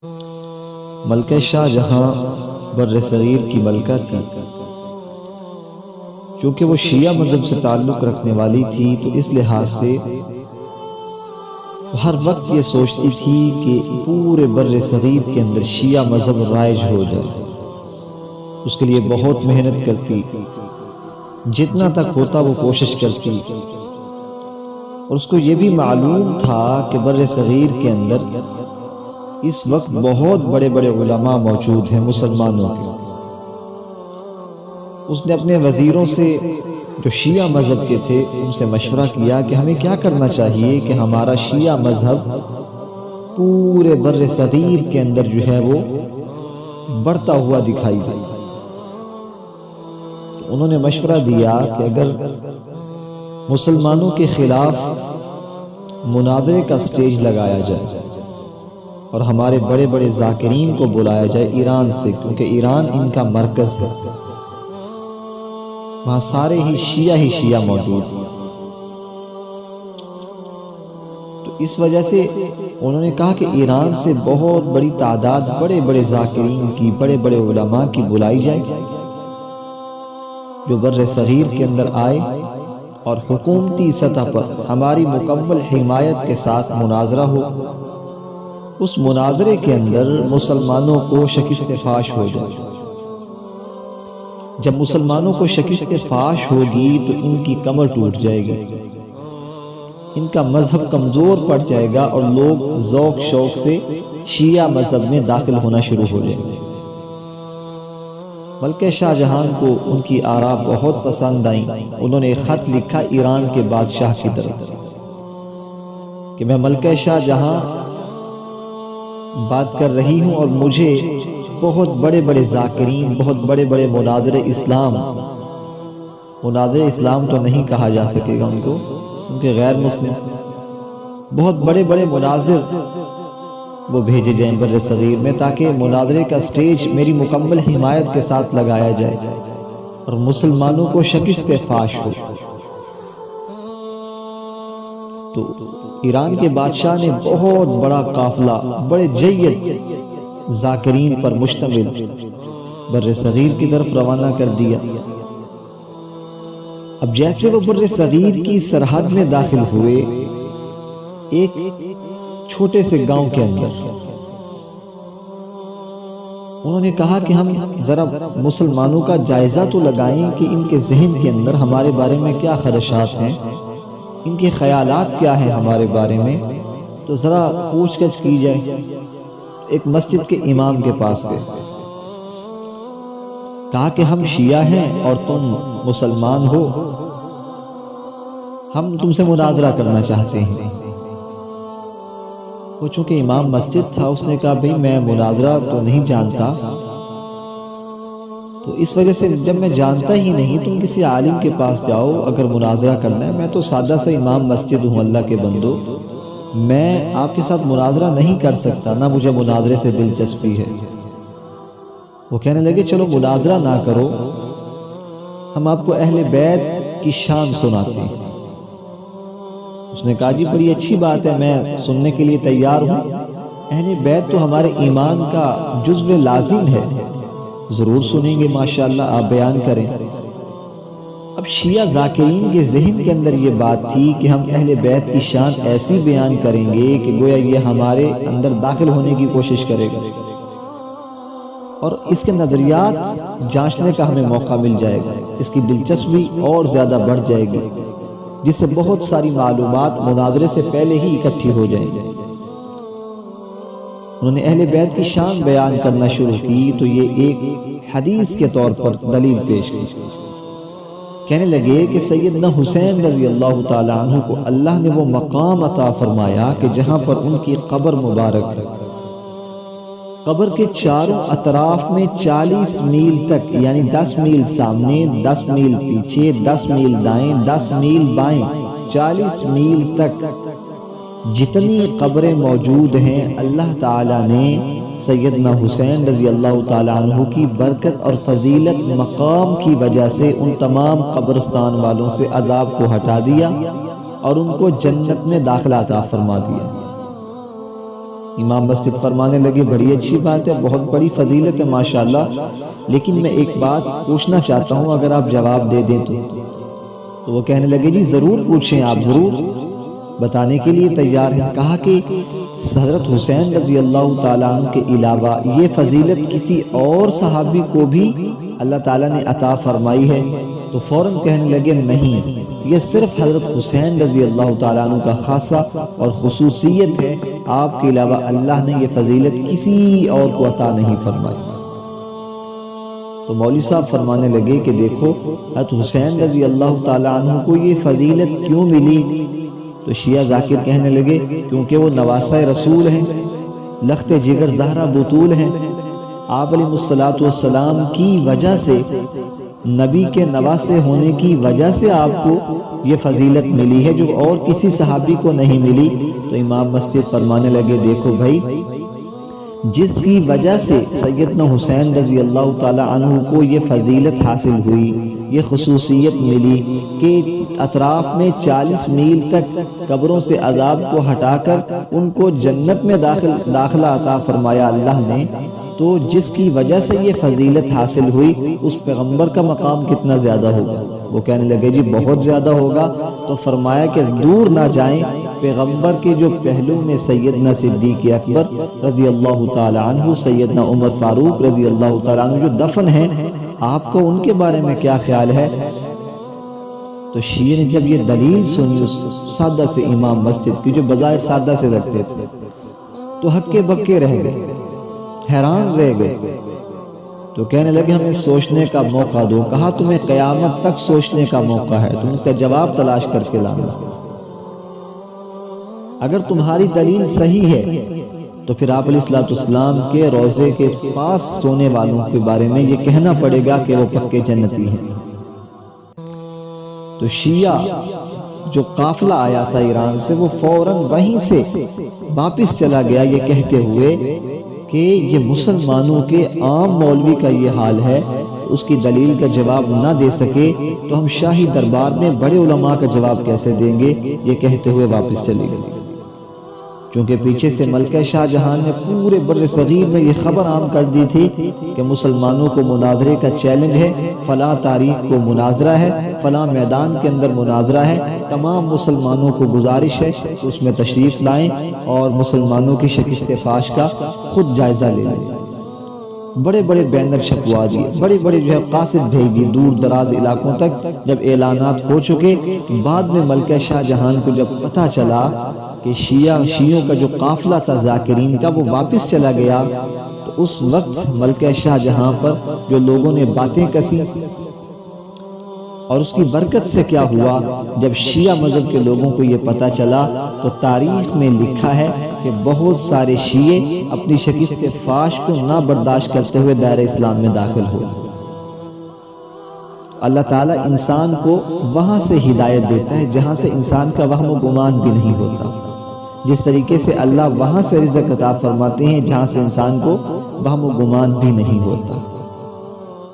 ملکہ شاہ جہاں بر صغیر کی ملکہ تھی، چونکہ وہ شیعہ مذہب سے تعلق رکھنے والی تھی تو اس لحاظ سے ہر وقت یہ سوچتی تھی کہ پورے بر صغیر کے اندر شیعہ مذہب رائج ہو جائے۔ اس کے لیے بہت محنت کرتی، جتنا تک ہوتا وہ کوشش کرتی، اور اس کو یہ بھی معلوم تھا کہ بر صغیر کے اندر اس وقت بہت بڑے بڑے علماء موجود ہیں مسلمانوں کے۔ اس نے اپنے وزیروں سے جو شیعہ مذہب کے تھے ان سے مشورہ کیا کہ ہمیں کیا کرنا چاہیے کہ ہمارا شیعہ مذہب پورے بر صغیر کے اندر جو ہے وہ بڑھتا ہوا دکھائی دے۔ تو انہوں نے مشورہ دیا کہ اگر مسلمانوں کے خلاف مناظرے کا سٹیج لگایا جائے اور ہمارے بڑے بڑے ذاکرین کو بلایا جائے ایران سے، کیونکہ ایران ان کا مرکز ہے، وہاں سارے ہی شیعہ موجود ہیں، تو اس وجہ سے انہوں نے کہا کہ ایران سے بہت بڑی تعداد بڑے بڑے ذاکرین کی، بڑے بڑے علماء کی بلائی جائے جو بر صغیر کے اندر آئے اور حکومتی سطح پر ہماری مکمل حمایت کے ساتھ مناظرہ ہو۔ اس مناظرے کے اندر مسلمانوں کو شکست فاش ہو جائے۔ جب مسلمانوں کو شکست فاش ہوگی تو ان کی کمر ٹوٹ جائے گی، ان کا مذہب کمزور پڑ جائے گا اور لوگ ذوق شوق سے شیعہ مذہب میں داخل ہونا شروع ہو جائیں گے۔ ملکہ شاہ جہاں کو ان کی آراء بہت پسند آئیں۔ انہوں نے ایک خط لکھا ایران کے بادشاہ کی طرف کہ میں ملکہ شاہ جہاں بات کر رہی ہوں اور مجھے بہت بڑے بڑے ذاکرین، بہت بڑے بڑے مناظر اسلام تو نہیں کہا جا سکے گا ان کو کیونکہ غیر مسلم، بہت بڑے بڑے مناظر وہ بھیجے جائیں بر صغیر میں تاکہ مناظرے کا سٹیج میری مکمل حمایت کے ساتھ لگایا جائے اور مسلمانوں کو شکست فاش ہو۔ تو ایران کے بادشاہ نے بہت بڑا قافلہ بڑے جید ذاکرین پر مشتمل بر صغیر کی طرف روانہ کر دیا۔ اب جیسے وہ بر صغیر کی سرحد میں داخل ہوئے، ایک چھوٹے سے گاؤں کے اندر انہوں نے کہا کہ ہم ذرا مسلمانوں کا جائزہ تو لگائیں کہ ان کے ذہن کے اندر ہمارے بارے میں کیا خدشات ہیں، ان کے خیالات کیا ہیں ہمارے بارے میں، تو ذرا پوچھ گچھ کی جائے۔ ایک مسجد کے امام کے پاس گئے، کہا کہ ہم شیعہ ہیں اور تم مسلمان ہو، ہم تم سے مناظرہ کرنا چاہتے ہیں۔ وہ چونکہ امام مسجد تھا اس نے کہا بھئی میں مناظرہ تو نہیں جانتا، تو اس وجہ سے جب میں جانتا ہی نہیں تم کسی عالم کے پاس جاؤ اگر مناظرہ کرنا ہے، میں تو سادہ سا امام مسجد ہوں، اللہ کے بندو، میں آپ کے ساتھ مناظرہ نہیں کر سکتا، نہ مجھے مناظرے سے دلچسپی ہے۔ وہ کہنے لگے چلو مناظرہ نہ کرو، ہم آپ کو اہل بیت کی شان سناتے ہیں۔ اس نے کہا جی بڑی اچھی بات ہے، میں سننے کے لیے تیار ہوں، اہل بیت تو ہمارے ایمان کا جزو لازم ہے، ضرور سنیں گے، ماشاءاللہ آپ بیان کریں۔ اب شیعہ ذاکرین کے ذہن کے اندر یہ بات تھی کہ ہم اہل بیت کی شان ایسی بیان کریں گے کہ گویا یہ ہمارے اندر داخل ہونے کی کوشش کرے گا اور اس کے نظریات جانچنے کا ہمیں موقع مل جائے گا، اس کی دلچسپی اور زیادہ بڑھ جائے گی، جس سے بہت ساری معلومات مناظرے سے پہلے ہی اکٹھی ہو جائیں گے۔ انہوں نے اہل بیت کی شان بیان کرنا شروع کی تو یہ ایک حدیث کے طور پر دلیل پیش کی۔ کہنے لگے کہ سیدنا حسین رضی اللہ تعالیٰ عنہ کو اللہ نے وہ مقام عطا فرمایا کہ جہاں پر ان کی قبر مبارک ہے، قبر کے چاروں اطراف میں 40 میل تک، یعنی 10 میل سامنے، 10 میل پیچھے، 10 میل دائیں، 10 میل بائیں، 40 میل تک جتنی قبریں موجود ہیں، اللہ تعالیٰ نے سیدنا حسین رضی اللہ تعالیٰ عنہ کی برکت اور فضیلت مقام کی وجہ سے ان تمام قبرستان والوں سے عذاب کو ہٹا دیا اور ان کو جنت میں داخلہ عطا فرما دیا۔ امام مسجد فرمانے لگے بڑی اچھی بات ہے، بہت بڑی فضیلت ہے ماشاءاللہ، لیکن میں ایک بات پوچھنا چاہتا ہوں، اگر آپ جواب دے دیں تو وہ کہنے لگے جی ضرور پوچھیں، آپ ضرور بتانے کے لیے تیار ہیں۔ کہا کہ حضرت حسین رضی اللہ تعالیٰ عنہ کے علاوہ یہ فضیلت کسی اور صحابی کو بھی اللہ تعالیٰ نے عطا فرمائی ہے؟ تو فوراً کہنے لگے نہیں، یہ صرف حضرت حسین رضی اللہ تعالیٰ عنہ کا خاصہ اور خصوصیت ہے، آپ کے علاوہ اللہ نے یہ فضیلت کسی اور کو عطا نہیں فرمائی۔ تو مولوی صاحب فرمانے لگے کہ دیکھو حضرت حسین رضی اللہ تعالیٰ عنہ کو یہ فضیلت کیوں ملی؟ تو شیعہ ذاکر کہنے لگے کیونکہ وہ نواسہ رسول ہیں، لخت جگر زہرہ بطول ہیں، آپ علیہ السلام کی وجہ سے، نبی کے نواسے ہونے کی وجہ سے آپ کو یہ فضیلت ملی ہے جو اور کسی صحابی کو نہیں ملی۔ تو امام مسجد فرمانے لگے دیکھو بھائی، جس کی وجہ سے سیدنا حسین رضی اللہ تعالی عنہ کو یہ فضیلت حاصل ہوئی، یہ خصوصیت ملی کہ اطراف میں 40 میل تک قبروں سے عذاب کو ہٹا کر ان کو جنت میں داخلہ عطا فرمایا اللہ نے، تو جس کی وجہ سے یہ فضیلت حاصل ہوئی اس پیغمبر کا مقام کتنا زیادہ ہوگا؟ وہ کہنے لگے جی بہت زیادہ ہوگا۔ تو فرمایا کہ دور نہ جائیں، پیغمبر کے جو پہلو میں سیدنا صدیق اکبر رضی اللہ تعالی عنہ، سیدنا عمر فاروق رضی اللہ تعالی عنہ جو دفن ہیں، آپ کو ان کے بارے میں کیا خیال ہے؟ تو شیعہ نے جب یہ دلیل سنی اس سادہ سے امام مسجد کی جو بظاہر سادہ سے رکھتے تھے، تو ہکے بکے رہ گئے، حیران رہ گئے۔ تو کہنے لگے ہمیں سوچنے کا موقع دو۔ کہا تمہیں قیامت تک سوچنے کا موقع ہے، تم اس کا جواب تلاش کر کے لانا۔ اگر تمہاری دلیل صحیح ہے تو پھر آپ علیہ السلام کے روضے کے پاس سونے والوں کے بارے میں یہ کہنا پڑے گا کہ وہ پکے جنتی ہیں۔ تو شیعہ جو قافلہ آیا تھا ایران سے، وہ فوراً وہیں سے واپس چلا گیا یہ کہتے ہوئے کہ یہ مسلمانوں کے عام مولوی کا یہ حال ہے، اس کی دلیل کا جواب نہ دے سکے تو ہم شاہی دربار میں بڑے علماء کا جواب کیسے دیں گے؟ یہ کہتے ہوئے واپس چلے گئے۔ چونکہ پیچھے سے ملکہ شاہ جہان نے پورے بر صغیر میں یہ خبر عام کر دی تھی کہ مسلمانوں کو مناظرے کا چیلنج ہے، فلاں تاریخ کو مناظرہ ہے، فلاں میدان کے اندر مناظرہ ہے، تمام مسلمانوں کو گزارش ہے کہ اس میں تشریف لائیں اور مسلمانوں کی شکست فاش کا خود جائزہ لے لیں۔ بڑے بڑے بینر چھپوا دیے، بڑے بڑے جو ہے قاصد بھیج دیے دور دراز علاقوں تک۔ جب اعلانات ہو چکے، بعد میں ملکہ شاہ جہان کو جب پتہ چلا کہ شیعوں کا جو قافلہ تھا ذاکرین کا وہ واپس چلا گیا، تو اس وقت ملکہ شاہ جہاں پر جو لوگوں نے باتیں کسی اور اس کی برکت سے کیا ہوا، جب شیعہ مذہب کے لوگوں کو یہ پتہ چلا تو تاریخ میں لکھا ہے کہ بہت سارے شیعے اپنی شکست فاش کو نہ برداشت کرتے ہوئے دائرہ اسلام میں داخل ہوئے۔ اللہ تعالیٰ انسان کو وہاں سے ہدایت دیتا ہے جہاں سے انسان کا وہم و گمان بھی نہیں ہوتا، جس طریقے سے اللہ وہاں سے رزق عطا فرماتے ہیں جہاں سے انسان کو وہم و گمان بھی نہیں ہوتا۔